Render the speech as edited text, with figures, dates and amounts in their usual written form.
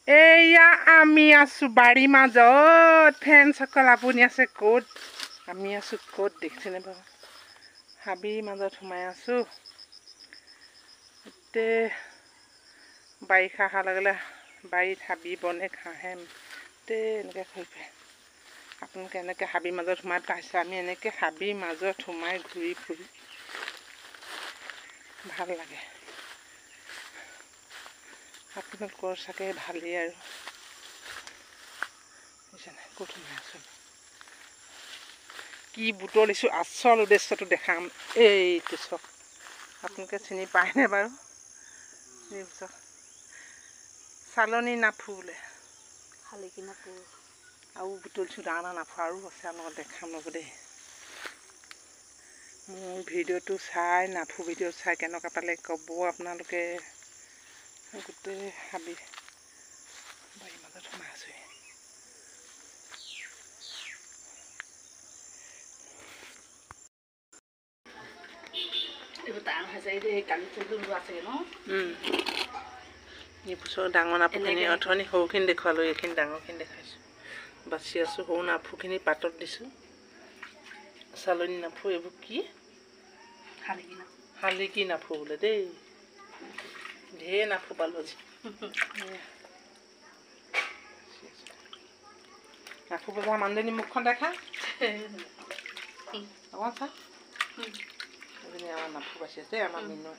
এয়া আমি আছো বাড়ির মাজত ফেন সকল আপুনি আছে ক'ত আমি আছো ক'ত দেখছেনে বাৰু হাবিৰ মাজত সোমাই আছো এতে বাৰিষা অহাৰ লগে লগে বাৰীত হাবি বনে ঘাঁহে এনেকৈ হৈ পৰে আপোনালোকে এনেকৈ হাবিৰ মাজত সোমাই পাইছে আমি এনেকৈ হাবিৰ মাজত সোমাই ঘূৰি ফুৰি ভাল লাগে আপোনালোকৰ চাগে ভালেই আৰু বুজিছেনে ক'ত সোমাই আছো কি বুটলিছোঁ আচল উদ্দেশ্যটো দেখাম এইটো চব আপোনালোকে চিনি পায়নে বাৰু এইবোৰ চালনী নাফু বোলে শালিকি নাফু আৰু বুটলিছোঁ ডাঙৰ নাফু আৰু আছে আপোনালোকক দেখাম ৰ'ব দেই মোৰ ভিডিঅ'টো চাই নাফু ভিডিঅ' চাই কেনেকুৱা পালে ক'ব আপোনালোকে গোটেই হাবি বাৰীৰ মাজত সোমাই আছোঁ এইবোৰ ডাঙৰ হৈছে এই কালি ফুলটো আছে ন এই বছৰ ডাঙৰ নাফুখিনি অথনি সৰুখিনি দেখুৱালোঁ এইখিনি ডাঙৰখিনি দেখাইছোঁ বাচি আছোঁ সৰু নাফুখিনি পাতত দিছোঁ চালনী নাফু এইবোৰ কি শালিকি নাফু বোলে দেই ঢেৰ নাফু পালোঁ আজি নাফু বজাৰ মানুহজনী মুখখন দেখা আমাৰ চা এজনী আমাৰ নাফু বাচি আছে আমাৰ মিনু